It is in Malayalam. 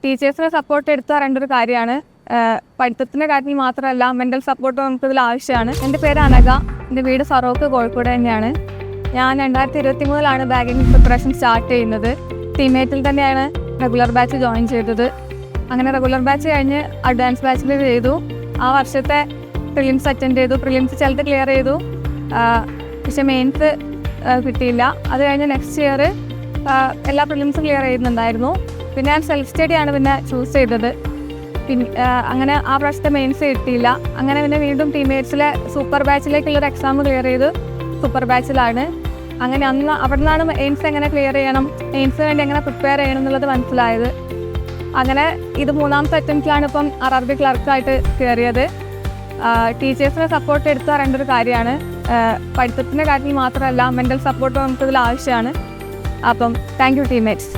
ടീച്ചേഴ്സിനെ സപ്പോർട്ട് എടുത്തു തരേണ്ട ഒരു കാര്യമാണ്. പഠിത്തത്തിൻ്റെ കാര്യത്തിൽ മാത്രമല്ല, മെൻ്റൽ സപ്പോർട്ട് നമുക്കിതിൽ ആവശ്യമാണ്. എൻ്റെ പേര് അനഘ, എൻ്റെ വീട് ഫറോക്ക്, കോഴിക്കോട് തന്നെയാണ്. ഞാൻ 2023 ബാങ്കിങ് പ്രിപ്പറേഷൻ സ്റ്റാർട്ട് ചെയ്യുന്നത്. ടീമേറ്റിൽ തന്നെയാണ് റെഗുലർ ബാച്ച് ജോയിൻ ചെയ്തത്. അങ്ങനെ റെഗുലർ ബാച്ച് കഴിഞ്ഞ് അഡ്വാൻസ് ബാച്ചിൽ ചെയ്തു. ആ വർഷത്തെ പ്രിലിംസ് അറ്റൻഡ് ചെയ്തു. പ്രിലിംസ് ചിലത് ക്ലിയർ ചെയ്തു, പക്ഷെ മെയിൻസ് കിട്ടിയില്ല. അത് കഴിഞ്ഞ് നെക്സ്റ്റ് ഇയർ എല്ലാ പ്രിലിംസും ക്ലിയർ ചെയ്യുന്നുണ്ടായിരുന്നു. പിന്നെ ഞാൻ സെൽഫ് സ്റ്റഡിയാണ് പിന്നെ ചൂസ് ചെയ്തത്. അങ്ങനെ ആ പ്രാവശ്യത്തെ മെയിൻസ് കിട്ടിയില്ല. അങ്ങനെ പിന്നെ വീണ്ടും ടീമേറ്റ്സിലെ സൂപ്പർ ബാച്ചിലേക്കുള്ളൊരു എക്സാം ക്ലിയർ ചെയ്ത് സൂപ്പർ ബാച്ചിലാണ്. അങ്ങനെ അവിടെ നിന്നാണ് മെയിൻസ് എങ്ങനെ ക്ലിയർ ചെയ്യണം, മെയിൻസിന് വേണ്ടി എങ്ങനെ പ്രിപ്പയർ ചെയ്യണം എന്നുള്ളത് മനസ്സിലായത്. അങ്ങനെ ഇത് 3ാമത്തെ അറ്റംപ്റ്റിലാണ് ഇപ്പം RRB ക്ലർക്കായിട്ട് കയറിയത്. ടീച്ചേഴ്സിനെ സപ്പോർട്ട് എടുത്തു തരേണ്ട ഒരു കാര്യമാണ്. പഠിത്തത്തിൻ്റെ കാര്യത്തിൽ മാത്രമല്ല, മെൻ്റൽ സപ്പോർട്ട് നമുക്കിതിൽ ആവശ്യമാണ്. അപ്പം താങ്ക് യു ടീമേറ്റ്സ്.